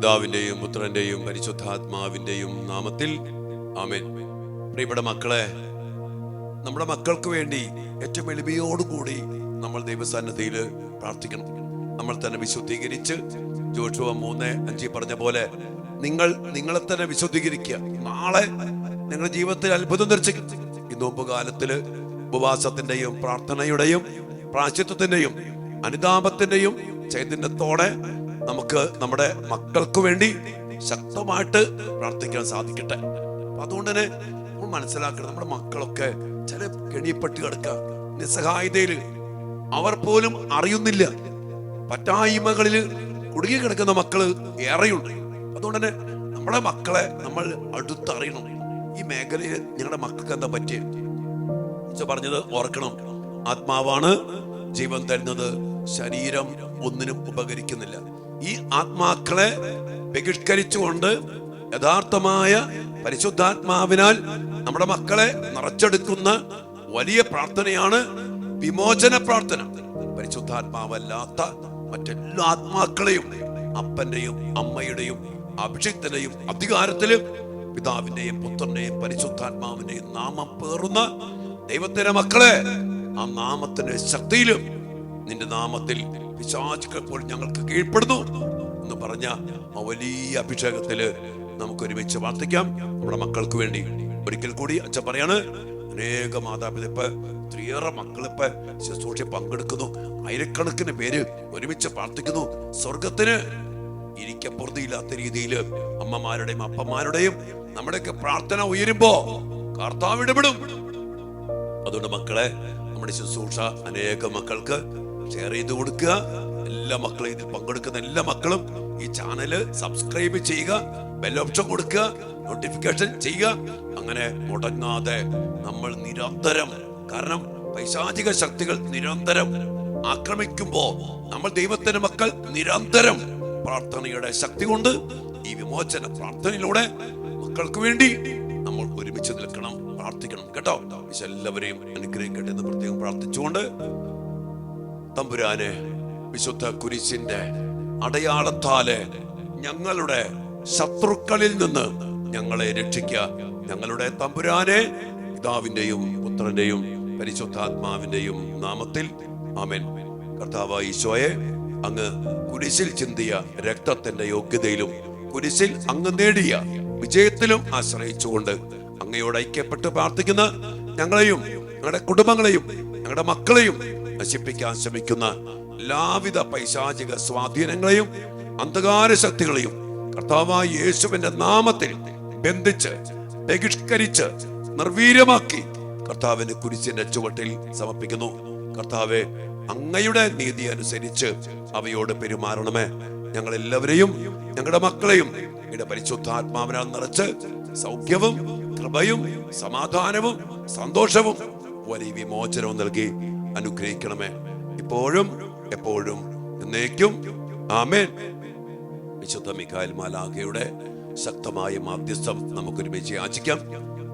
പിതാവിന്റെയും പുത്രന്റെയും പരിശുദ്ധാത്മാവിന്റെയും നാമത്തിൽ ആമേൻ. പ്രിയപ്പെട്ട മക്കളെ, നമ്മുടെ മക്കൾക്ക് വേണ്ടി ഏറ്റവും എളിമയോടുകൂടി നമ്മൾ ദൈവസന്നിധിയിൽ പ്രാർത്ഥിക്കണം. നമ്മൾ തന്നെ വിശുദ്ധീകരിച്ച് ജോഷുവ 3:5 പറഞ്ഞ പോലെ നിങ്ങളെ തന്നെ വിശുദ്ധീകരിക്കുക. നാളെ നിങ്ങളുടെ ജീവിതത്തിൽ അത്ഭുതം ദർശിക്കും. ഈ നോമ്പ് കാലത്തില് ഉപവാസത്തിന്റെയും പ്രാർത്ഥനയുടെയും പ്രായശ്ചിത്തത്തിന്റെയും അനുതാപത്തിന്റെയും ചൈതന്യത്തോടെ നമുക്ക് നമ്മുടെ മക്കൾക്ക് വേണ്ടി ശക്തമായിട്ട് പ്രാർത്ഥിക്കാൻ സാധിക്കട്ടെ. അപ്പൊ അതുകൊണ്ട് തന്നെ നമ്മൾ മനസ്സിലാക്കണം, നമ്മുടെ മക്കളൊക്കെ ചില കെണിയപ്പെട്ട് കിടക്കുക, നിസ്സഹായതയില് അവർ പോലും അറിയുന്നില്ല. പറ്റായ്മകളിൽ കുടുങ്ങി കിടക്കുന്ന മക്കള് ഏറെയുണ്ട്. അതുകൊണ്ട് തന്നെ നമ്മുടെ മക്കളെ നമ്മൾ അടുത്തറിയണം. ഈ മേഖലയിൽ ഞങ്ങളുടെ മക്കൾക്ക് എന്താ പറ്റിയ പറഞ്ഞത് ഓർക്കണം. ആത്മാവാണ് ജീവൻ തരുന്നത്, ശരീരം ഒന്നിനും ഉപകരിക്കുന്നില്ല. ഈ ആത്മാക്കളെ ബഹിഷ്കരിച്ചുകൊണ്ട് യഥാർത്ഥമായ പരിശുദ്ധാത്മാവിനാൽ നമ്മുടെ മക്കളെ നിറച്ചെടുക്കുന്ന വലിയ പ്രാർത്ഥനയാണ് വിമോചന പ്രാർത്ഥന. പരിശുദ്ധാത്മാവല്ലാത്ത മറ്റെല്ലാ ആത്മാക്കളെയും അപ്പന്റെയും അമ്മയുടെയും അഭിഷിക്തന്റെയും അധികാരത്തിലും പിതാവിന്റെയും പുത്രന്റെയും പരിശുദ്ധാത്മാവിന്റെയും നാമം പേറുന്ന ദൈവത്തിന്റെ മക്കളെ, ആ നാമത്തിന്റെ ശക്തിയിലും നിന്റെ നാമത്തിൽ പിശാചുക്കൾ പോലും ഞങ്ങൾക്ക് കീഴ്പ്പെടുന്നു എന്ന് പറഞ്ഞ ആ വലിയ അഭിഷേകത്തില് നമുക്ക് ഒരുമിച്ച് പ്രാർത്ഥിക്കാം നമ്മുടെ മക്കൾക്ക് വേണ്ടി. ഒരിക്കൽ കൂടി അച്ഛൻ പറയാണ്, അനേക മാതാപിതാക്കൾ ഒത്തിരിയേറെ മക്കളിപ്പോ ശുശ്രൂഷ പങ്കെടുക്കുന്നു. ആയിരക്കണക്കിന് പേര് ഒരുമിച്ച് പ്രാർത്ഥിക്കുന്നു. സ്വർഗത്തിന് ഇരിക്കപ്പുറത്തില്ലാത്ത രീതിയിൽ അമ്മമാരുടെയും അപ്പന്മാരുടെയും നമ്മുടെയൊക്കെ പ്രാർത്ഥന ഉയരുമ്പോ കർത്താവ് ഇടപെടും. അതുകൊണ്ട് മക്കളെ, നമ്മുടെ ശുശ്രൂഷ അനേക മക്കൾക്ക് ഷെയർ ചെയ്ത് കൊടുക്കുക. എല്ലാ മക്കളും, ഇതിൽ പങ്കെടുക്കുന്ന എല്ലാ മക്കളും ഈ ചാനല് സബ്സ്ക്രൈബ് ചെയ്യുക, ബെൽ ഓപ്ഷൻ കൊടുക്കുക, നോട്ടിഫിക്കേഷൻ ചെയ്യുക. അങ്ങനെ മുടങ്ങാതെ നമ്മൾ നിരന്തരം, കാരണം പൈശാചിക ശക്തികൾ നിരന്തരം ആക്രമിക്കുമ്പോ നമ്മൾ ദൈവത്തിന്റെ മക്കൾ നിരന്തരം പ്രാർത്ഥനയുടെ ശക്തി കൊണ്ട് ഈ വിമോചന പ്രാർത്ഥനയിലൂടെ മക്കൾക്ക് വേണ്ടി നമ്മൾ ഒരുമിച്ച് നിൽക്കണം, പ്രാർത്ഥിക്കണം കേട്ടോ. എല്ലാവരെയും അനുഗ്രഹിക്കട്ടെ എന്ന് പ്രത്യേകം പ്രാർത്ഥിച്ചുകൊണ്ട്, തമ്പുരാനെ, വിശുദ്ധ കുരിശിന്റെ അടയാളത്താല് ഞങ്ങളുടെ ശത്രുക്കളിൽ നിന്ന് ഞങ്ങളെ രക്ഷിക്കുക. ഞങ്ങളുടെ തമ്പുരാനെ, പിതാവിന്റെയും പുത്രന്റെയും പരിശുദ്ധാത്മാവിന്റെയും നാമത്തിൽ ആമേൻ. കർത്താവായ ഈശോയെ, അങ്ങ് കുരിശിൽ ചിന്തിയ രക്തത്തിന്റെ യോഗ്യതയിലും കുരിശിൽ അങ്ങ് നേടിയ വിജയത്തിലും ആശ്രയിച്ചുകൊണ്ട് അങ്ങയോട് ഐക്യപ്പെട്ട് പ്രാർത്ഥിക്കുന്ന ഞങ്ങളെയും ഞങ്ങളുടെ കുടുംബങ്ങളെയും ഞങ്ങളുടെ മക്കളെയും നശിപ്പിക്കാൻ ശ്രമിക്കുന്ന എല്ലാവിധ പൈശാചിക സ്വാധീനങ്ങളെയും അന്ധകാര ശക്തികളെയും കർത്താവായ യേശുവിന്റെ നാമത്തിൽ ബന്ധിച്ച് ബഹിഷ്കരിച്ച് നിർവീര്യമാക്കി കർത്താവിന്റെ കുരിശിന്റെ ചുവട്ടിൽ സമർപ്പിക്കുന്നു. കർത്താവെ, അങ്ങയുടെ നീതി അനുസരിച്ച് അവയോട് പെരുമാറണമേ. ഞങ്ങളെല്ലാവരെയും ഞങ്ങളുടെ മക്കളെയും ഇവിടെ പരിശുദ്ധാത്മാവിനാൽ നിറച്ച് സൗഖ്യവും കൃപയും സമാധാനവും സന്തോഷവും വലിയ വിമോചനവും നൽകി അനുഗ്രഹിക്കണമേ, ഇപ്പോഴും എപ്പോഴും എന്നേക്കും ആമേൻ. വിശുദ്ധ മിഖായേൽ മാലാഖയുടെ ശക്തമായ മാധ്യസ്ഥം നമുക്കൊരുമിച്ച് യാചിക്കാം.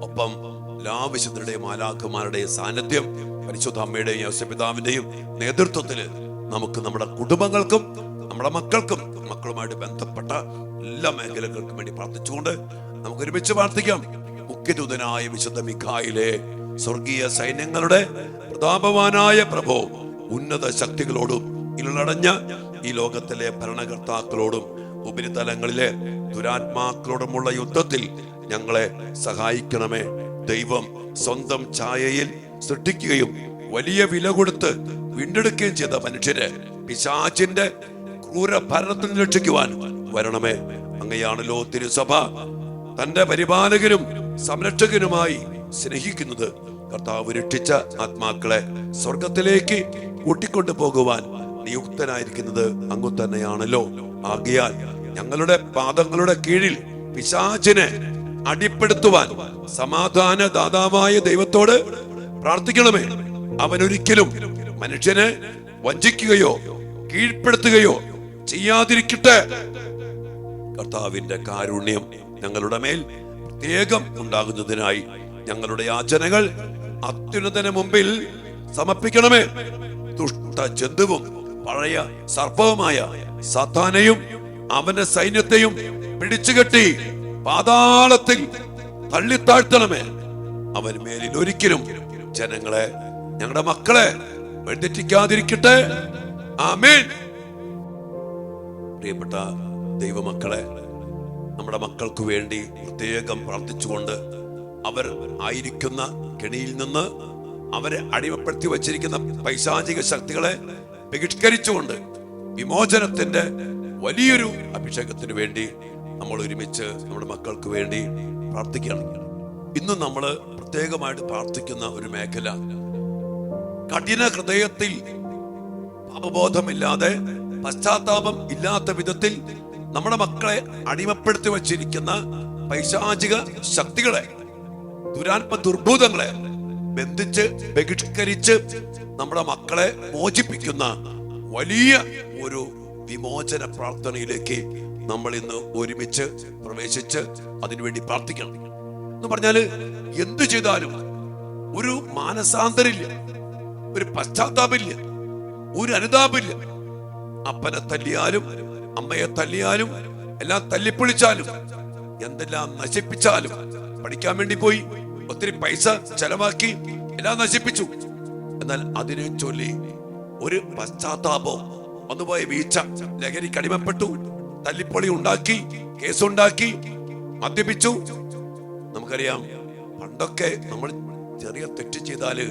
ഒപ്പം എല്ലാ വിശുദ്ധരുടെയും മാലാഖമാരുടെയും സാന്നിധ്യം പരിശുദ്ധ അമ്മയുടെയും യോസേപ്പിതാവിന്റെയും നേതൃത്വത്തില് നമുക്ക് നമ്മുടെ കുടുംബങ്ങൾക്കും നമ്മുടെ മക്കൾക്കും മക്കളുമായിട്ട് ബന്ധപ്പെട്ട എല്ലാ മേഖലകൾക്കും വേണ്ടി പ്രാർത്ഥിച്ചുകൊണ്ട് നമുക്ക് ഒരുമിച്ച് പ്രാർത്ഥിക്കാം. മുഖ്യദൂതനായ വിശുദ്ധ മിഖായേലേ, സ്വർഗീയ സൈന്യങ്ങളുടെ പ്രതാപവാനായ പ്രഭോ, ഉന്നത ശക്തികളോടും ഇരുളടഞ്ഞ ഈ ലോകത്തിലെ ഭരണകർത്താക്കളോടും ഉപരിതലങ്ങളിലെ ദുരാത്മാക്കളോടുമുള്ള യുദ്ധത്തിൽ ഞങ്ങളെ സഹായിക്കണമേ. ദൈവം സ്വന്തം ഛായയിൽ സൃഷ്ടിക്കുകയും വലിയ വില കൊടുത്ത് വീണ്ടെടുക്കുകയും ചെയ്ത മനുഷ്യരെ പിശാചിന്റെ ക്രൂര ഭരണത്തിൽ രക്ഷിക്കുവാൻ വരണമേ. അങ്ങയാണല്ലോ തിരുസഭ തന്റെ പരിപാലകനും സംരക്ഷകനുമായി സ്നേഹിക്കുന്നത്. കർത്താവ് രക്ഷിച്ച ആത്മാക്കളെ സ്വർഗത്തിലേക്ക് കൂട്ടിക്കൊണ്ടു പോകുവാൻ നിയുക്തനായിരിക്കുന്നത് അങ്ങ് തന്നെയാണല്ലോ. ആകയാൽ ഞങ്ങളുടെ പാദങ്ങളുടെ കീഴിൽ പിശാചിനെ അടിപ്പെടുത്തുവാൻ സമാധാന ദാതാവായ ദൈവത്തോട് പ്രാർത്ഥിക്കണമേ. അവനൊരിക്കലും മനുഷ്യനെ വഞ്ചിക്കുകയോ കീഴ്പ്പെടുത്തുകയോ ചെയ്യാതിരിക്കട്ടെ. കർത്താവിന്റെ കാരുണ്യം ഞങ്ങളുടെ മേൽ പ്രത്യേകം ഉണ്ടാകുന്നതിനായി ഞങ്ങളുടെ യാചനകൾ അത്യുന്നതന് മുമ്പിൽ സമർപ്പിക്കണമേ. ദുഷ്ട ജന്തുവും പഴയ സർപ്പവുമായ സാത്താനെയും അവന്റെ സൈന്യത്തെയും പിടിച്ചുകെട്ടി പാതാളത്തിൽ തള്ളിത്താഴ്ത്തണമേ. അവൻ മേലിൽ ഒരിക്കലും ജനങ്ങളെ, ഞങ്ങളുടെ മക്കളെ വഴിതെറ്റിക്കാതിരിക്കട്ടെ. ആമേൻ. പ്രിയപ്പെട്ട ദൈവമക്കളെ, നമ്മുടെ മക്കൾക്ക് വേണ്ടി പ്രത്യേകം പ്രാർത്ഥിച്ചുകൊണ്ട് അവർ ആയിരിക്കുന്ന കെണിയിൽ നിന്ന് അവരെ അടിമപ്പെടുത്തി വച്ചിരിക്കുന്ന പൈശാചിക ശക്തികളെ ബഹിഷ്കരിച്ചുകൊണ്ട് വിമോചനത്തിന്റെ വലിയൊരു അഭിഷേകത്തിന് വേണ്ടി നമ്മൾ ഒരുമിച്ച് നമ്മുടെ മക്കൾക്ക് വേണ്ടി പ്രാർത്ഥിക്കണം. ഇന്ന് നമ്മൾ പ്രത്യേകമായിട്ട് പ്രാർത്ഥിക്കുന്ന ഒരു മേഖല, കഠിന ഹൃദയത്തിൽ പാപബോധമില്ലാതെ പശ്ചാത്താപം ഇല്ലാത്ത വിധത്തിൽ നമ്മുടെ മക്കളെ അടിമപ്പെടുത്തി വച്ചിരിക്കുന്ന പൈശാചിക ശക്തികളെ, ദുരാത്മ ദുർഭൂതങ്ങളെ ബന്ധിച്ച് ബഹിഷ്കരിച്ച് നമ്മുടെ മക്കളെ മോചിപ്പിക്കുന്ന വലിയ ഒരു വിമോചന പ്രാർത്ഥനയിലേക്ക് നമ്മൾ ഇന്ന് ഒരുമിച്ച് പ്രവേശിച്ച് അതിനുവേണ്ടി പ്രാർത്ഥിക്കണം. എന്ന് പറഞ്ഞാല് എന്തു ചെയ്താലും ഒരു മാനസാന്തരില്ല, ഒരു പശ്ചാത്താപമില്ല, ഒരു അനുതാപമില്ല. അപ്പനെ തല്ലിയാലും അമ്മയെ തല്ലിയാലും എല്ലാം തല്ലിപ്പൊളിച്ചാലും എന്തെല്ലാം നശിപ്പിച്ചാലും, പഠിക്കാൻ വേണ്ടി പോയി ഒത്തിരി പൈസ ചെലവാക്കി എല്ലാം നശിപ്പിച്ചു. എന്നാൽ അതിനെ ചൊല്ലി ഒരു പശ്ചാത്താപം, ഒന്നുപോയ വീഴ്ച, ലഹരിക്ക് അടിമപ്പെട്ടു, തല്ലിപ്പൊളി ഉണ്ടാക്കി, കേസുണ്ടാക്കി, മദ്യപിച്ചു. നമുക്കറിയാം, പണ്ടൊക്കെ നമ്മൾ ചെറിയ തെറ്റ് ചെയ്താല്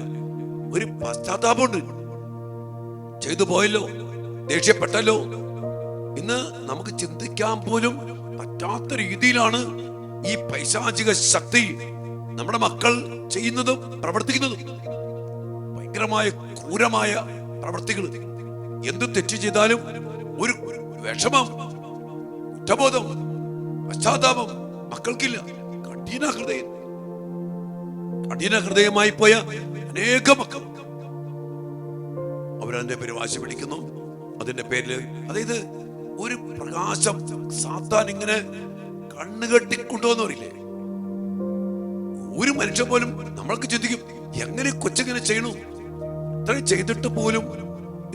ഒരു പശ്ചാത്താപമുണ്ട്, ചെയ്തു പോയല്ലോ, ദേഷ്യപ്പെട്ടല്ലോ. ഇന്ന് നമുക്ക് ചിന്തിക്കാൻ പോലും പറ്റാത്ത രീതിയിലാണ് ഈ പൈശാചിക ശക്തി നമ്മുടെ മക്കൾ ചെയ്യുന്നതും പ്രവർത്തിക്കുന്നതും. ഭയങ്കരമായ ക്രൂരമായ പ്രവർത്തികൾ. എന്ത് തെറ്റ് ചെയ്താലും ഒരു വിഷമം, കുറ്റബോധം, പശ്ചാത്താപം മക്കൾക്കില്ല. കഠിന ഹൃദയമായി പോയ അനേക മക്കൾ അവരതിന്റെ പേര് വാശി പിടിക്കുന്നു. അതിന്റെ പേരില്, അതായത് ഒരു പ്രകാശം സാത്താൻ ഇങ്ങനെ കണ്ണുകെട്ടി കൊണ്ടുവന്നവരില്ലേ, ഒരു മനുഷ്യൻ പോലും നമ്മൾക്ക് ചിന്തിക്കും, എങ്ങനെ കൊച്ചിങ്ങനെ ചെയ്യണു? ഇത്രയും ചെയ്തിട്ട് പോലും,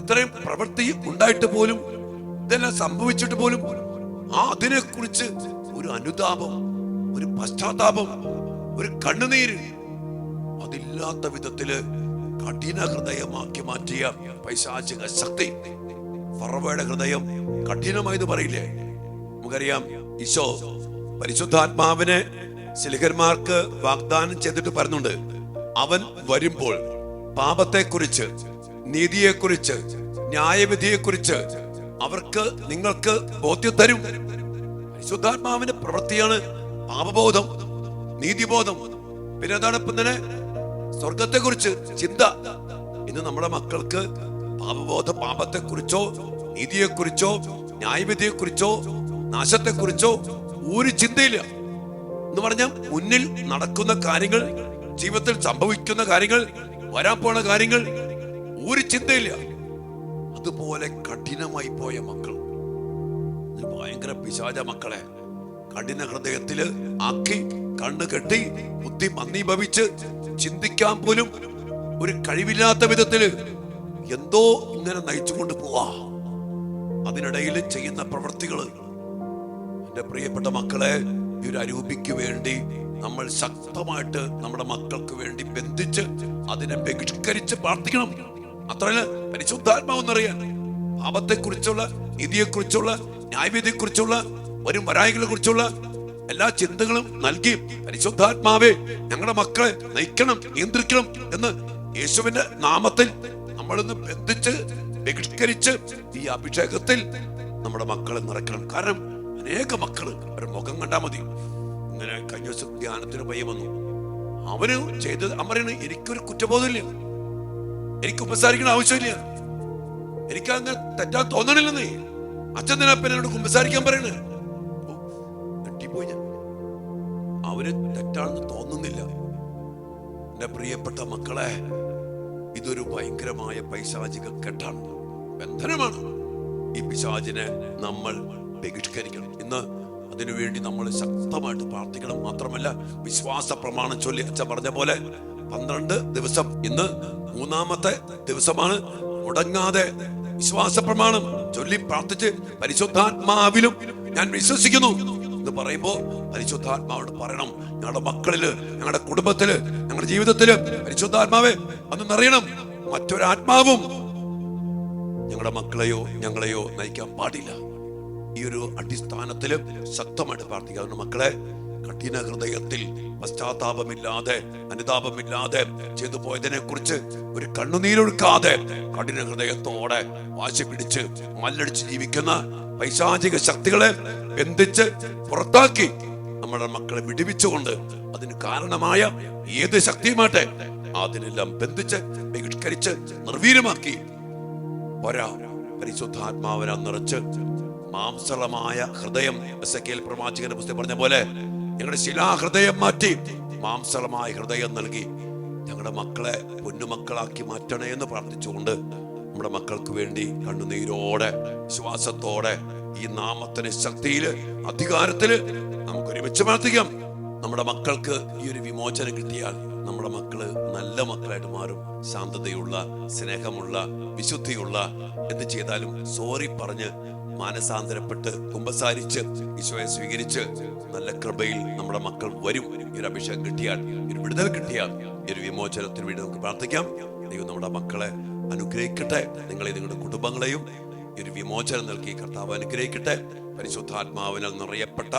ഇത്രയും പ്രവൃത്തി ഉണ്ടായിട്ട് പോലും, ഇതെല്ലാം സംഭവിച്ചിട്ട് പോലും അതിനെ കുറിച്ച് ഒരു അനുതാപം, ഒരു പശ്ചാത്താപം, ഒരു കണ്ണുനീര് അതില്ലാത്ത വിധത്തില് കഠിന ഹൃദയമാക്കി മാറ്റിയ പൈശാചിക ശക്തി. ഫറവോയുടെ ഹൃദയം കഠിനമായത് പറയില്ലേ? നമുക്കറിയാം, ഈശോ പരിശുദ്ധാത്മാവിനെ ശിലഹന്മാർക്ക് വാഗ്ദാനം ചെയ്തിട്ട് പറയുന്നുണ്ട്, അവൻ വരുമ്പോൾ പാപത്തെക്കുറിച്ച്, നീതിയെക്കുറിച്ച്, ന്യായവിധിയെക്കുറിച്ച് അവർക്ക്, നിങ്ങൾക്ക് ബോധ്യം തരും. പരിശുദ്ധാത്മാവിന്റെ പ്രവൃത്തിയാണ് പാപബോധം, നീതിബോധം. പിന്നെ എന്താണ് പിന്നെ സ്വർഗത്തെ കുറിച്ച് ചിന്ത. ഇന്ന് നമ്മുടെ മക്കൾക്ക് പാപബോധം, പാപത്തെക്കുറിച്ചോ നീതിയെക്കുറിച്ചോ ന്യായവിധിയെക്കുറിച്ചോ നാശത്തെക്കുറിച്ചോ ഒരു ചിന്തയില്ല. എന്ന് പറഞ്ഞാൽ മുന്നിൽ നടക്കുന്ന കാര്യങ്ങൾ, ജീവിതത്തിൽ സംഭവിക്കുന്ന കാര്യങ്ങൾ, വരാൻ പോണ കാര്യങ്ങൾ ഒരു ചിന്തയില്ല. അതുപോലെ കഠിനമായി പോയ മക്കൾ, ഭയങ്കര പിശാച മക്കളെ കഠിന ഹൃദയത്തില് ആക്കി, കണ്ണ് കെട്ടി, ബുദ്ധി മന്ദീഭവിച്ച് ചിന്തിക്കാൻ പോലും ഒരു കഴിവില്ലാത്ത വിധത്തില് എന്തോ ഇങ്ങനെ നയിച്ചുകൊണ്ട് പോവാ. അതിനിടയിൽ ചെയ്യുന്ന പ്രവൃത്തികള്. എന്റെ പ്രിയപ്പെട്ട മക്കളെ, ഈ ഒരു അരൂപിക്ക് വേണ്ടി നമ്മൾ ശക്തമായിട്ട് നമ്മുടെ മക്കൾക്ക് വേണ്ടി ബന്ധിച്ച് അതിനെ ബഹിഷ്കരിച്ച് പ്രാർത്ഥിക്കണം. അത്രയല്ല, പരിശുദ്ധാത്മാവെന്നറിയാൻ പാപത്തെക്കുറിച്ചുള്ള, നീതിയെക്കുറിച്ചുള്ള, ന്യായവിധിയെക്കുറിച്ചുള്ള, വരും വരായികളെ കുറിച്ചുള്ള എല്ലാ ചിന്തകളും നൽകി, പരിശുദ്ധാത്മാവേ ഞങ്ങളുടെ മക്കളെ നയിക്കണം, നിയന്ത്രിക്കണം എന്ന് യേശുവിന്റെ നാമത്തിൽ നമ്മളിന്ന് ബന്ധിച്ച് ബഹിഷ്കരിച്ച് ഈ അഭിഷേകത്തിൽ നമ്മുടെ മക്കളെ നിറയ്ക്കണം. കാരണം അനേക മക്കള് ഒരു മുഖം കണ്ടാൽ മതി. ഇങ്ങനെ കഴിഞ്ഞ ദിവസം ധ്യാനത്തിന് പയ്യൻ വന്നു. അവന് ചെയ്തത് അമ്മയാണ്, എനിക്കൊരു കുറ്റബോധമില്ല, എനിക്ക് കുമ്പസാരിക്കണ ആവശ്യമില്ല, എനിക്ക് അങ്ങനെ തെറ്റാൻ തോന്നണില്ലെന്നേ. അച്ഛൻ തന്നെ എന്നോട് കുമ്പസാരിക്കാൻ പറയണേ. തെറ്റിപ്പോയി ഞാൻ, അവര് തെറ്റാണെന്ന് തോന്നുന്നില്ല. എന്റെ പ്രിയപ്പെട്ട മക്കളെ, ഇതൊരു ഭയങ്കരമായ പൈശാചിക കെട്ടാണ്, ബന്ധനമാണ്. ഈ പിശാചിനെ നമ്മൾ ബഹിഷ്കരിക്കണം. ഇന്ന് അതിനുവേണ്ടി നമ്മൾ ശക്തമായിട്ട് പ്രാർത്ഥിക്കണം. മാത്രമല്ല, വിശ്വാസ പ്രമാണം ചൊല്ലി അച്ഛൻ പറഞ്ഞ പോലെ 12 ദിവസം, ഇന്ന് 3-ാമത്തെ ദിവസമാണ്, മുടങ്ങാതെ വിശ്വാസ പ്രമാണം ചൊല്ലി പ്രാർത്ഥിച്ച് പരിശുദ്ധാത്മാവിലും ഞാൻ വിശ്വസിക്കുന്നു എന്ന് പറയുമ്പോ പരിശുദ്ധാത്മാവോട് പറയണം, ഞങ്ങളുടെ മക്കളില്, ഞങ്ങളുടെ കുടുംബത്തില്, ഞങ്ങളുടെ ജീവിതത്തില് പരിശുദ്ധാത്മാവെ അന്ന് നിറയണം. മറ്റൊരാത്മാവും ഞങ്ങളുടെ മക്കളെയോ ഞങ്ങളെയോ നയിക്കാൻ പാടില്ല. ഈ ഒരു അടിസ്ഥാനത്തില് ശക്തമായിട്ട് പ്രാർത്ഥിക്കുക. അതുകൊണ്ട് മക്കളെ, കഠിന ഹൃദയത്തിൽ പശ്ചാത്താപമില്ലാതെ അനുതാപമില്ലാതെ ചെയ്തു പോയതിനെ കുറിച്ച് ഒരു കണ്ണുനീരൊഴുക്കാതെ കഠിന ഹൃദയത്തോടെ വാശി പിടിച്ച് മല്ലടിച്ച് ജീവിക്കുന്ന പൈശാചിക ശക്തികളെ ബന്ധിച്ച് പുറത്താക്കി നമ്മുടെ മക്കളെ വിടുവിച്ചുകൊണ്ട് അതിന് കാരണമായ ഏത് ശക്തിയുമാട്ടെ അതിനെല്ലാം ബന്ധിച്ച് ബഹിഷ്കരിച്ച് നിർവീര്യമാക്കി പരിശുദ്ധാത്മാവിനെ നിറച്ച് മാംസളമായ ഹൃദയം, എസെക്കിയേൽ പ്രവാചകന്റെ പുസ്തകം പറഞ്ഞ പോലെ ഞങ്ങളുടെ ശിലാഹൃദയം മാറ്റി മാംസളമായ ഹൃദയം നൽകി ഞങ്ങളുടെ മക്കളെ പൊന്നുമക്കളാക്കി മാറ്റണേ എന്ന് പ്രാർത്ഥിച്ചുകൊണ്ട് നമ്മുടെ മക്കൾക്ക് വേണ്ടി കണ്ണുനീരോടെ വിശ്വാസത്തോടെ ഈ നാമത്തിന് ശക്തിയില് അധികാരത്തില് നമുക്ക് ഒരുമിച്ച് പ്രാർത്ഥിക്കാം. നമ്മുടെ മക്കൾക്ക് ഈ ഒരു വിമോചനം കിട്ടിയാൽ നമ്മുടെ മക്കള് നല്ല മക്കളായിട്ട് മാറും. ശാന്തതയുള്ള, സ്നേഹമുള്ള, വിശുദ്ധിയുള്ള, എന്ത് ചെയ്താലും സോറി പറഞ്ഞ് മാനസാന്തരപ്പെട്ട് കുമ്പസാരിച്ച് ഈശോയെ സ്വീകരിച്ച് നല്ല കൃപയിൽ നമ്മുടെ മക്കൾ വരും. ഈ ഒരു അഭിഷേകം കിട്ടിയാൽ, ഒരു വിടുതൽ കിട്ടിയാൽ, ഈ ഒരു വിമോചനത്തിന് വേണ്ടി നമുക്ക് പ്രാർത്ഥിക്കാം. ദൈവം നമ്മുടെ മക്കളെ അനുഗ്രഹിക്കട്ടെ. നിങ്ങളെ, നിങ്ങളുടെ കുടുംബങ്ങളെയും ഈ ഒരു വിമോചനം നൽകി കർത്താവ് അനുഗ്രഹിക്കട്ടെ. പരിശുദ്ധാത്മാവിനാൽ നിറയപ്പെട്ട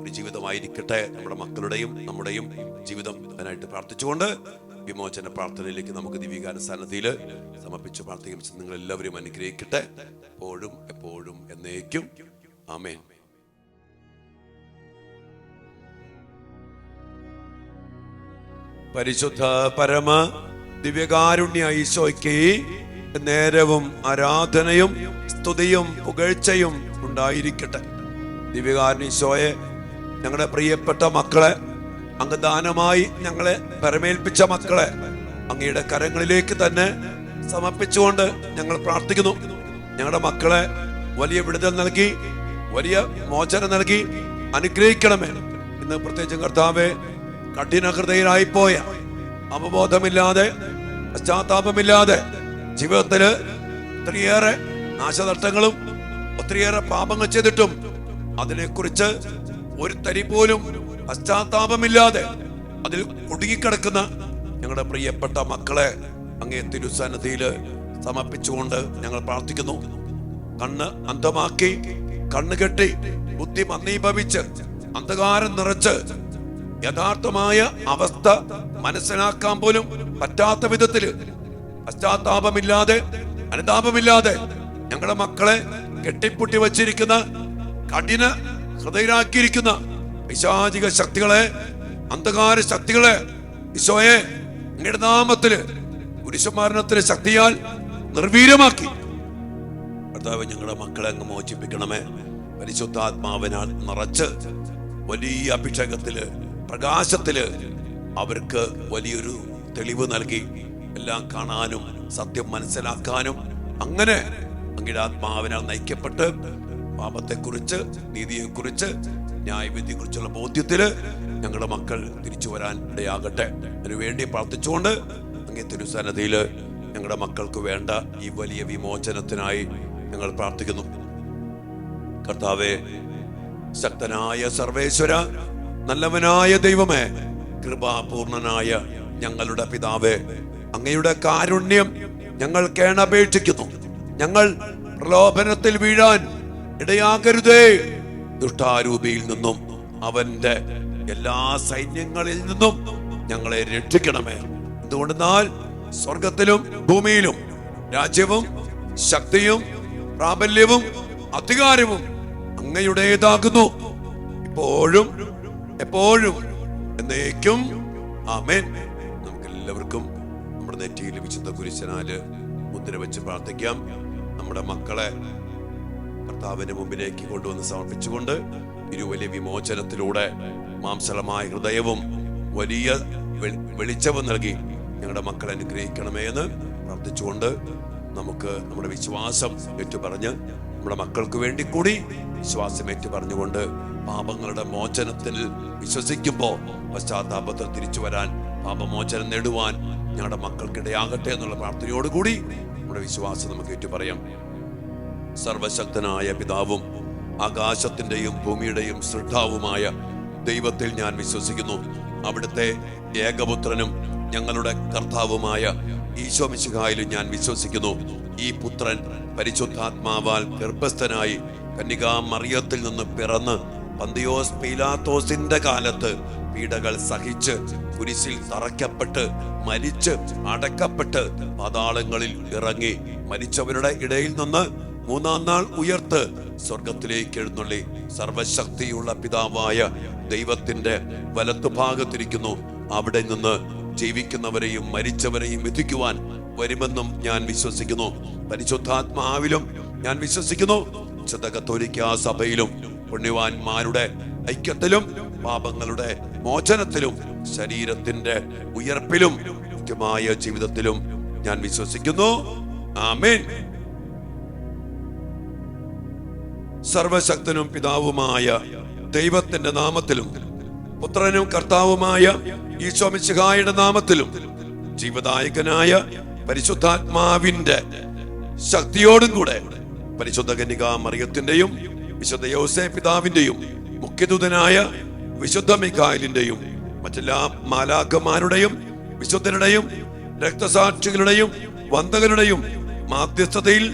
ഒരു ജീവിതമായിരിക്കട്ടെ നമ്മുടെ മക്കളുടെയും നമ്മുടെയും ജീവിതം. അതിനായിട്ട് പ്രാർത്ഥിച്ചുകൊണ്ട് വിമോചന പ്രാർത്ഥനയിലേക്ക് നമുക്ക് ദിവ്യകാരസ്ഥാനത്തിൽ സമർപ്പിച്ച് പ്രാർത്ഥിക്കും. നിങ്ങൾ എല്ലാവരും അനുഗ്രഹിക്കട്ടെ, എപ്പോഴും എപ്പോഴും എന്നേക്കും. ആമേൻ. പരിശുദ്ധ പരമ ദിവ്യകാരുണ്യ ഈശോയ്ക്ക് നേരവും ആരാധനയും സ്തുതിയും പുകഴ്ചയും ഉണ്ടായിരിക്കട്ടെ. ദിവ്യകാരുണ്യ ഈശോയെ, ഞങ്ങളുടെ പ്രിയപ്പെട്ട മക്കളെ, അങ്ങ് ദാനമായി ഞങ്ങളെ പരമേൽപ്പിച്ച മക്കളെ അങ്ങയുടെ കരങ്ങളിലേക്ക് തന്നെ സമർപ്പിച്ചുകൊണ്ട് ഞങ്ങൾ പ്രാർത്ഥിക്കുന്നു. ഞങ്ങളുടെ മക്കളെ വലിയ വിടുതൽ നൽകി, വലിയ മോചനം നൽകി അനുഗ്രഹിക്കണമേ. ഇന്ന് പ്രത്യേകിച്ച് കർത്താവെ, കഠിന ഹൃദയരായിപ്പോയ, അവബോധമില്ലാതെ പശ്ചാത്താപമില്ലാതെ ജീവിതത്തില് ഒത്തിരിയേറെ നാശനഷ്ടങ്ങളും ഒത്തിരിയേറെ പാപങ്ങൾ ചെയ്തിട്ടും അതിനെക്കുറിച്ച് ഒരു തരി പോലും പശ്ചാത്താപമില്ലാതെ അതിൽ കുടുങ്ങിക്കിടക്കുന്ന ഞങ്ങളുടെ പ്രിയപ്പെട്ട മക്കളെ അങ്ങേ തിരുസന്നിധിയിൽ സമർപ്പിച്ചുകൊണ്ട് ഞങ്ങൾ പ്രാർത്ഥിക്കുന്നു. കണ്ണ് അന്ധമാക്കി, കണ്ണുകെട്ടി, ബുദ്ധി മന്ദീഭവിച്ച്, അന്ധകാരം നിറച്ച് യഥാർത്ഥമായ അവസ്ഥ മനസ്സിലാക്കാൻ പോലും പറ്റാത്ത വിധത്തില് പശ്ചാത്താപമില്ലാതെ അനുതാപമില്ലാതെ ഞങ്ങളുടെ മക്കളെ കെട്ടിപ്പൂട്ടി വച്ചിരിക്കുന്ന, കഠിന ഹൃദയരാക്കിയിരിക്കുന്ന പൈശാചിക ശക്തികളെ, അന്ധകാര ശക്തികളെ ഈശോയെ അങ്ങയുടെ നാമത്തില് കുരിശുമരണത്തിലെ ശക്തിയാൽ നിർവീര്യമാക്കി കർത്താവ് ഞങ്ങളുടെ മക്കളെ അങ്ങ് മോചിപ്പിക്കണമേ. പരിശുദ്ധാത്മാവിനാൽ നിറച്ച് വലിയ അഭിഷേകത്തില്, പ്രകാശത്തില് അവർക്ക് വലിയൊരു തെളിവ് നൽകി എല്ലാം കാണാനും സത്യം മനസ്സിലാക്കാനും അങ്ങനെ അങ്ങയുടെ ആത്മാവിനാൽ നയിക്കപ്പെട്ട് പാപത്തെക്കുറിച്ച്, നീതിയെക്കുറിച്ച്, ന്യായവിധിയെക്കുറിച്ചുള്ള ബോധ്യത്തില് ഞങ്ങളുടെ മക്കൾ തിരിച്ചു വരാൻ ഇടയാകട്ടെ. അതിനുവേണ്ടി പ്രാർത്ഥിച്ചുകൊണ്ട് അങ്ങേ തിരുസന്നിധിയില് ഞങ്ങളുടെ മക്കൾക്ക് വേണ്ട ഈ വലിയ വിമോചനത്തിനായി ഞങ്ങൾ പ്രാർത്ഥിക്കുന്നു. കർത്താവേ, ശക്തനായ സർവേശ്വര, നല്ലവനായ ദൈവമേ, കൃപാപൂർണനായ ഞങ്ങളുടെ പിതാവേ, അങ്ങയുടെ കാരുണ്യം ഞങ്ങൾ കേണപേക്ഷിക്കുന്നു. ഞങ്ങൾ പ്രലോഭനത്തിൽ വീഴാൻ ഇടയാകരുതേ. ദുഷ്ടാരൂപിയിൽ നിന്നും അവന്റെ എല്ലാ സൈന്യങ്ങളിൽ നിന്നും ഞങ്ങളെ രക്ഷിക്കണമേ. എന്തുകൊണ്ടെന്നാൽ സ്വർഗത്തിലും ഭൂമിയിലും രാജ്യവും ശക്തിയും പ്രാബല്യവും അധികാരവും അങ്ങയുടേതാകുന്നു, ഇപ്പോഴും എപ്പോഴും എന്നേക്കും. ആമേൻ. നമുക്ക് എല്ലാവർക്കും നമ്മുടെ നെറ്റിയിൽ വിശുദ്ധ കുരിശനാല് മുദ്ര വെച്ച് പ്രാർത്ഥിക്കാം. നമ്മുടെ മക്കളെ കർത്താവിന്റെ മുമ്പിലേക്ക് കൊണ്ടുവന്ന് സമർപ്പിച്ചുകൊണ്ട് വലിയ വിമോചനത്തിലൂടെ മാംസളമായ ഹൃദയവും വലിയ വെളിച്ചവും നൽകി ഞങ്ങളുടെ മക്കളെ അനുഗ്രഹിക്കണമേ എന്ന് പ്രാർത്ഥിച്ചുകൊണ്ട് നമുക്ക് നമ്മുടെ വിശ്വാസം ഏറ്റുപറഞ്ഞ് നമ്മുടെ മക്കൾക്ക് വേണ്ടി കൂടി വിശ്വാസം ഏറ്റുപറഞ്ഞുകൊണ്ട് പാപങ്ങളുടെ മോചനത്തിൽ വിശ്വസിക്കുമ്പോൾ പശ്ചാത്താപത്തിൽ തിരിച്ചു വരാൻ, പാപമോചനം നേടുവാൻ ഞങ്ങളുടെ മക്കൾക്കിടയാകട്ടെ എന്നുള്ള പ്രാർത്ഥനയോടുകൂടി നമ്മുടെ വിശ്വാസം നമുക്ക് ഏറ്റുപറയാം. സർവശക്തനായ പിതാവും ആകാശത്തിന്റെയും ഭൂമിയുടെയും സൃഷ്ടാവുമായ ദൈവത്തിൽ ഞാൻ വിശ്വസിക്കുന്നു. അവിടുത്തെ ഏകപുത്രനും ഞങ്ങളുടെ കർത്താവുമായ ഈശോ മിശിഹായിലും ഞാൻ വിശ്വസിക്കുന്നു. ഈ പുത്രൻ പരിശുദ്ധാത്മാവാൽ ഗർഭസ്ഥനായി കന്യകാ മറിയത്തിൽ നിന്ന് പിറന്ന് പന്തിയോസ് പീലാത്തോസിന്റെ കാലത്ത് പീഡകൾ സഹിച്ച് കുരിശിൽ തറയ്ക്കപ്പെട്ട് മരിച്ച് അടക്കപ്പെട്ട് പാതാളങ്ങളിൽ ഇറങ്ങി മരിച്ചവരുടെ ഇടയിൽ നിന്ന് മൂന്നാം നാൾ ഉയർത്ത് സ്വർഗത്തിലേക്ക് എഴുന്നള്ളി സർവശക്തിയുള്ള പിതാവായ ദൈവത്തിന്റെ വലത്തുഭാഗത്തിരിക്കുന്നു. അവിടെ നിന്ന് ജീവിക്കുന്നവരെയും മരിച്ചവരെയും വിധിക്കുവാൻ വരുമെന്നും ഞാൻ വിശ്വസിക്കുന്നു. പരിശുദ്ധാത്മാവിലും ഞാൻ വിശ്വസിക്കുന്നു. വിശുദ്ധ കത്തോലിക്കാ സഭയിലും പുണ്യവാന്മാരുടെ ഐക്യത്തിലും പാപങ്ങളുടെ മോചനത്തിലും ശരീരത്തിന്റെ ഉയർപ്പിലും നിത്യമായ ജീവിതത്തിലും ഞാൻ വിശ്വസിക്കുന്നു. ആമേൻ. സർവശക്തനും പിതാവുമായ ദൈവത്തിന്റെ നാമത്തിലും പുത്രനും കർത്താവുമായ ഈശോ മിശിഹായുടെ നാമത്തിലും ജീവദായകനായ പരിശുദ്ധാത്മാവിന്റെ ശക്തിയോടും കൂടെ പരിശുദ്ധ കന്യകാ മറിയത്തിന്റെയും വിശുദ്ധ യോസേപ്പ് പിതാവിന്റെയും മുഖ്യദൂതനായ വിശുദ്ധ മിഖായേലിന്റെയും മറ്റെല്ലാ മാലാഖമാരുടെയും വിശുദ്ധരുടെയും രക്തസാക്ഷികളുടെയും വന്ദകരുടെയും മാധ്യസ്ഥതയിൽ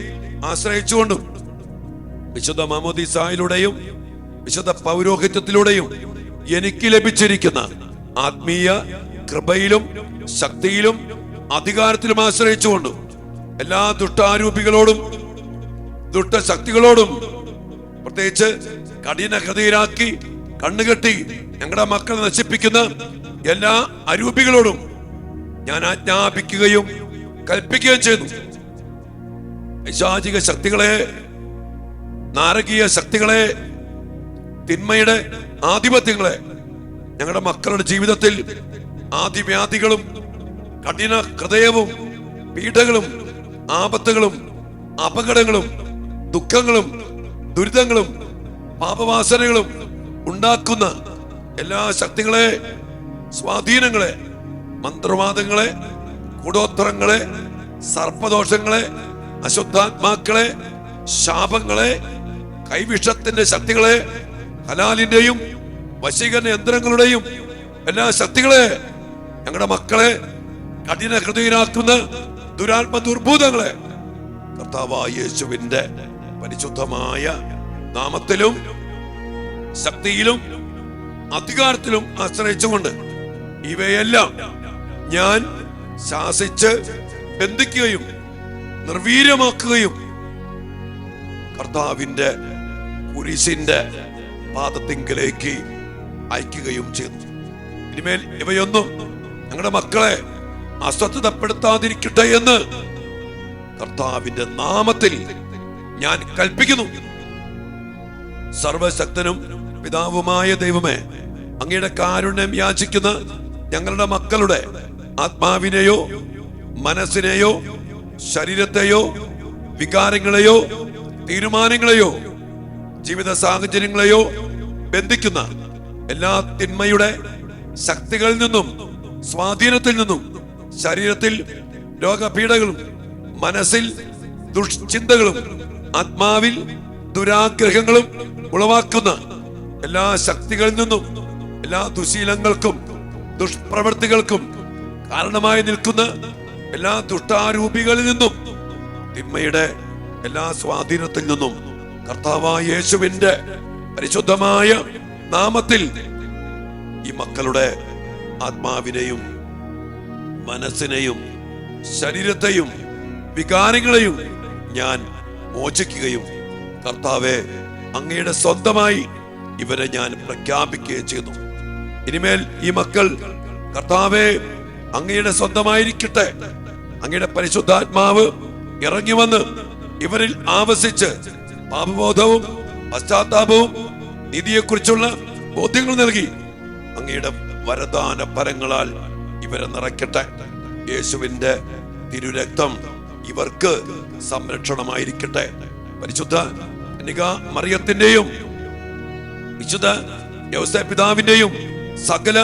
ആശ്രയിച്ചുകൊണ്ടും വിശുദ്ധ മാമോദീസായിലൂടെയും വിശുദ്ധ പൗരോഹിത്യത്തിലൂടെയും എനിക്ക് ലഭിച്ചിരിക്കുന്ന ആത്മീയ കൃപയിലും ശക്തിയിലും അധികാരത്തിലും ആശ്രയിച്ചുകൊണ്ടും എല്ലാ ദുഷ്ടാരൂപികളോടും ദുഷ്ടശക്തികളോടും പ്രത്യേകിച്ച് കഠിന ഹൃദയരാക്കി കണ്ണുകെട്ടി ഞങ്ങളുടെ മക്കളെ നശിപ്പിക്കുന്ന എല്ലാ അരൂപികളോടും ഞാൻ ആജ്ഞാപിക്കുകയും കൽപ്പിക്കുകയും ചെയ്യുന്നു. പൈശാചിക ശക്തികളെ, നാരകീയ ശക്തികളെ, തിന്മയുടെ ആധിപത്യങ്ങളെ ഞങ്ങളുടെ മക്കളുടെ ജീവിതത്തിൽ ആദിവ്യാധികളും കഠിന ഹൃദയവും പീഡകളും ആപത്തുകളും അപകടങ്ങളും ദുഃഖങ്ങളും ദുരിതങ്ങളും പാപവാസനകളും ഉണ്ടാക്കുന്ന എല്ലാ ശക്തികളെ, സ്വാധീനങ്ങളെ, മന്ത്രവാദങ്ങളെ, കൂടോത്രങ്ങളെ, സർപ്പദോഷങ്ങളെ, അശുദ്ധാത്മാക്കളെ, ശാപങ്ങളെ, കൈവിഷത്തിന്റെ ശക്തികളെ, ഹലാലിന്റെയും വശീകരണ യന്ത്രങ്ങളുടെയും എല്ലാ ശക്തികളെ, ഞങ്ങളുടെ മക്കളെ കഠിന ഹൃദയരാക്കുന്ന ദുരാത്മ ദുർഭൂതങ്ങളെ കർത്താവായ യേശുവിന്റെ പരിശുദ്ധമായ നാമത്തിലും ശക്തിയിലും അധികാരത്തിലും ആശ്രയിച്ചുകൊണ്ട് ഇവയെല്ലാം ഞാൻ ശാസിച്ച് ബന്ധിക്കുകയും നിർവീര്യമാക്കുകയും കർത്താവിന്റെ കുരിശിന്റെ പാദത്തിങ്കലേക്ക് അയക്കുകയും ചെയ്തു. ഇനിമേൽ ഇവയൊന്നും ഞങ്ങളുടെ മക്കളെ അസ്വസ്ഥതപ്പെടുത്താതിരിക്കട്ടെ എന്ന് കർത്താവിന്റെ നാമത്തിൽ ഞാൻ കൽപ്പിക്കുന്നു. സർവശക്തനും പിതാവുമായ ദൈവമേ, അങ്ങയുടെ കാരുണ്യം യാചിക്കുന്ന ഞങ്ങളുടെ മക്കളുടെ ആത്മാവിനെയോ മനസ്സിനെയോ ശരീരത്തെയോ വികാരങ്ങളെയോ തീരുമാനങ്ങളെയോ ജീവിത സാഹചര്യങ്ങളെയോ ബന്ധിക്കുന്ന എല്ലാ തിന്മയുടെ ശക്തികളിൽ നിന്നും സ്വാധീനത്തിൽ നിന്നും ശരീരത്തിൽ രോഗപീഠകളും മനസ്സിൽ ദുഷ്ചിന്തകളും ആത്മാവിൽ ദുരാഗ്രഹങ്ങളും ഉളവാക്കുന്ന എല്ലാ ശക്തികളിൽ നിന്നും എല്ലാ ദുശീലങ്ങൾക്കും ദുഷ്പ്രവൃത്തികൾക്കും കാരണമായി നിൽക്കുന്ന എല്ലാ ദുഷ്ടാരൂപികളിൽ നിന്നും തിന്മയുടെ എല്ലാ സ്വാധീനത്തിൽ നിന്നും കർത്താവായ യേശുവിന്റെ പരിശുദ്ധമായ നാമത്തിൽ ഈ മക്കളുടെ ആത്മാവിനെയും മനസ്സിനെയും ശരീരത്തെയും വികാരങ്ങളെയും ഞാൻ മോചിക്കുകയും കർത്താവെ അങ്ങയുടെ സ്വന്തമായി ഇവരെ ഞാൻ പ്രഖ്യാപിക്കുകയും ചെയ്യുന്നു. ഇനിമേൽ ഈ മക്കൾ കർത്താവെ അങ്ങയുടെ സ്വന്തമായിരിക്കട്ടെ. അങ്ങയുടെ പരിശുദ്ധാത്മാവ് ഇറങ്ങി വന്ന് ഇവരിൽ ആവസിച്ച് പാപബോധവും പശ്ചാത്താപവും നീതിയെക്കുറിച്ചുള്ള ബോധ്യങ്ങൾ നൽകി അങ്ങയുടെ വരദാന പരങ്ങളാൽ ഇവരെ നിറയ്ക്കട്ടെ. യേശുവിന്റെ തിരുരക്തം ഇവർക്ക് സംരക്ഷണമായിരിക്കട്ടെ. പരിശുദ്ധ കന്യകാ മറിയത്തിന്റെയും വിശുദ്ധ യോസേപ്പ് പിതാവിന്റെയും സകല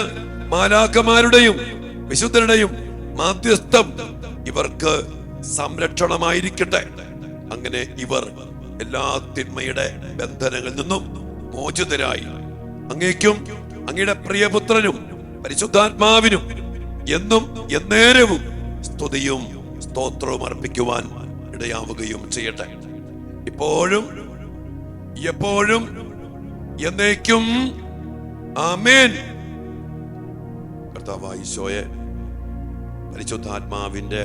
മാലാഖമാരുടെയും വിശുദ്ധരുടെയും മാധ്യസ്ഥം ഇവർക്ക് സംരക്ഷണമായിരിക്കട്ടെ. അങ്ങനെ ഇവർ എല്ലാ തിന്മയുടെ ബന്ധനങ്ങളിൽ നിന്നും മോചിതരായി അങ്ങേക്കും അങ്ങയുടെ പ്രിയപുത്രനും പരിശുദ്ധാത്മാവിനും എന്നും എന്നേരവും സ്തുതിയും സ്തോത്രവും അർപ്പിക്കുവാൻ ഇടയാവുകയും ചെയ്യട്ടെ, ഇപ്പോഴും എപ്പോഴും എന്നേക്കും. ആമേൻ. കർത്താവായ ഈശോയെ, പരിശുദ്ധാത്മാവിന്റെ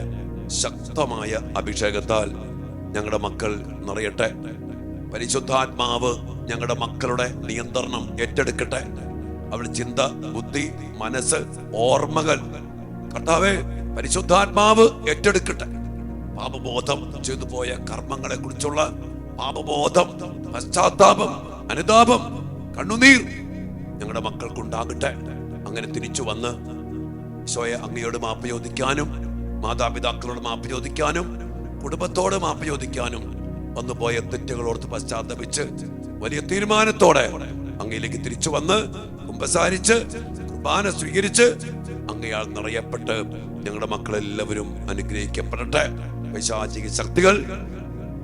ശക്തമായ അഭിഷേകത്താൽ ഞങ്ങളുടെ മക്കൾ നിറയട്ടെ. പരിശുദ്ധാത്മാവ് ഞങ്ങളുടെ മക്കളുടെ നിയന്ത്രണം ഏറ്റെടുക്കട്ടെ. അവരുടെ ചിന്ത, ബുദ്ധി, മനസ്സ്, ഓർമ്മകൾ കർത്താവേ പരിശുദ്ധാത്മാവ് ഏറ്റെടുക്കട്ടെ. പാപബോധം, ചെയ്തു പോയ കർമ്മങ്ങളെ കുറിച്ചുള്ള പാപബോധം, പശ്ചാത്താപം, അനുതാപം, കണ്ണുനീർ ഞങ്ങളുടെ മക്കൾക്കുണ്ടാകട്ടെ. അങ്ങനെ തിരിച്ചു വന്ന് ഈശോയെ അങ്ങയോട് മാപ്പ് ചോദിക്കാനും, മാതാപിതാക്കളോട് മാപ്പ് ചോദിക്കാനും, കുടുംബത്തോട് മാപ്പ് ചോദിക്കാനും, വന്നുപോയ തെറ്റുകളോർത്ത് പശ്ചാത്തപിച്ച് വലിയ തീരുമാനത്തോടെ അങ്ങയിലേക്ക് തിരിച്ചു വന്ന് കുമ്പസാരിച്ച് കുർബാന സ്വീകരിച്ച് അങ്ങയാൽ നിറയപ്പെട്ട് ഞങ്ങളുടെ മക്കളെല്ലാവരും അനുഗ്രഹിക്കപ്പെടട്ടെ. പൈശാചിക ശക്തികൾ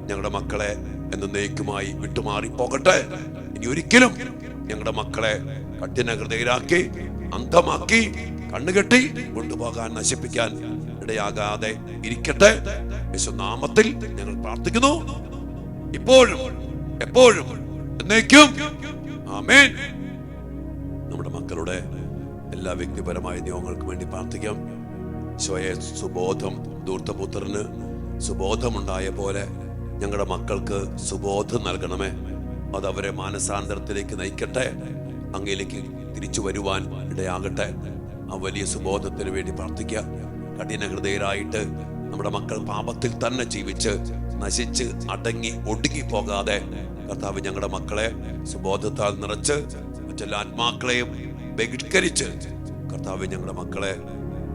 ഞങ്ങളുടെ മക്കളെ എന്നേക്കുമായി വിട്ടുമാറി പോകട്ടെ. ഇനി ഒരിക്കലും ഞങ്ങളുടെ മക്കളെ കഠിന ഹൃദയരാക്കി, അന്ധമാക്കി, കണ്ണുകെട്ടി കൊണ്ടുപോകാൻ, നശിപ്പിക്കാൻ ഇടയാകാതെ ഇരിക്കട്ടെ. യേശുനാമത്തിൽ ഞങ്ങൾ പ്രാർത്ഥിക്കുന്നു, ഇപ്പോഴും എപ്പോഴും എന്നേക്കും. ആമേൻ. നമ്മുടെ മക്കളുടെ എല്ലാ വ്യക്തിപരമായ നിയമങ്ങൾക്ക് വേണ്ടി പ്രാർത്ഥിക്കാം. ഈശോയെ, സുബോധം ധൂർത്തപുത്രന് സുബോധമുണ്ടായ പോലെ ഞങ്ങളുടെ മക്കൾക്ക് സുബോധം നൽകണമേ. അതവരെ മാനസാന്തരത്തിലേക്ക് നയിക്കട്ടെ, അങ്ങയിലേക്ക് തിരിച്ചു വരുവാൻ ഇടയാകട്ടെ. ആ വലിയ സുബോധത്തിന് വേണ്ടി പ്രാർത്ഥിക്കാം. കഠിന ഹൃദയരായിട്ട് നമ്മുടെ മക്കൾ പാപത്തിൽ തന്നെ ജീവിച്ച് നശിച്ച് അടങ്ങി ഒടുങ്ങി പോകാതെ കർത്താവ് ഞങ്ങളുടെ മക്കളെ സുബോധത്താൽ നിറച്ച് മറ്റെല്ലാ ആത്മാക്കളെയും ബഹിഷ്കരിച്ച് കർത്താവ് ഞങ്ങളുടെ മക്കളെ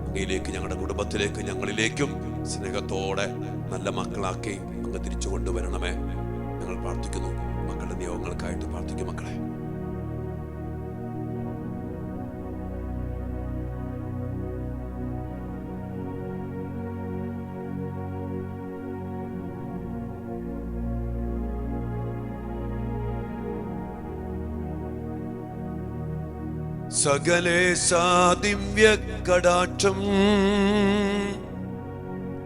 അങ്ങയിലേക്ക്, ഞങ്ങളുടെ കുടുംബത്തിലേക്ക്, ഞങ്ങളിലേക്കും സ്നേഹത്തോടെ നല്ല മക്കളാക്കി അങ്ങ് തിരിച്ചു കൊണ്ടുവരണമേ. ഞങ്ങൾ പ്രാർത്ഥിക്കുന്നു. മക്കളുടെ നിയോഗങ്ങൾക്കായിട്ട് പ്രാർത്ഥിക്കും. മക്കളെ, സകലേശാ ദിവ്യ കടാക്ഷം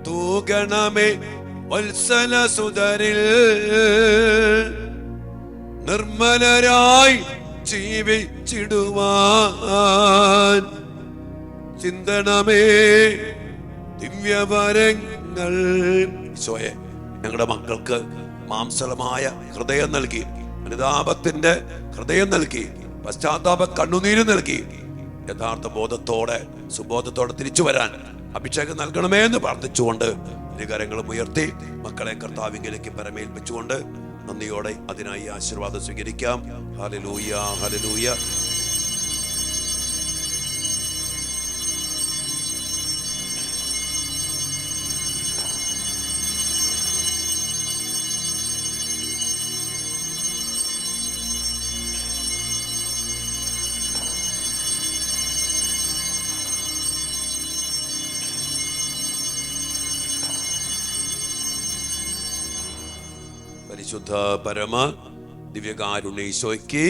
തൂകണമേ വത്സല സുതരിൽ, നിർമ്മലരായി ജീവിച്ചിടുവാൻ ചിന്തണമേ ദിവ്യവരങ്ങൾ. ഈശോയെ, ഞങ്ങളുടെ മക്കൾക്ക് മാംസളമായ ഹൃദയം നൽകി, അനുതാപത്തിന്റെ ഹൃദയം നൽകി, പശ്ചാത്താപ കണ്ണുനീര് നൽകി, യഥാർത്ഥ ബോധത്തോടെ സുബോധത്തോടെ തിരിച്ചു വരാൻ അഭിഷേകം നൽകണമേ എന്ന് പ്രാർത്ഥിച്ചുകൊണ്ട് ഇരുകരങ്ങളും ഉയർത്തി മക്കളെ കർത്താവിലേക്ക് പരമേൽപ്പിച്ചുകൊണ്ട് നന്ദിയോടെ അതിനായി ആശീർവാദം സ്വീകരിക്കാം. Hallelujah, hallelujah. പരിശുദ്ധ പരമ ദിവ്യകാരുണ്യ ഈശോയ്ക്ക്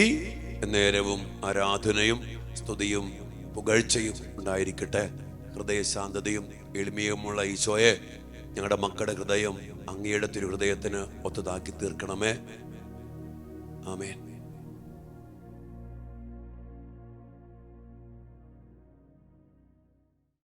നേരവും ആരാധനയും സ്തുതിയും പുകഴ്ചയും ഉണ്ടായിരിക്കട്ടെ. ഹൃദയശാന്തതയും എളിമയുമുള്ള ഈശോയെ, ഞങ്ങളുടെ മക്കളുടെ ഹൃദയം അങ്ങയുടെ തിരുഹൃദയത്തിന് ഒത്തതാക്കി തീർക്കണമേ. ആമേൻ.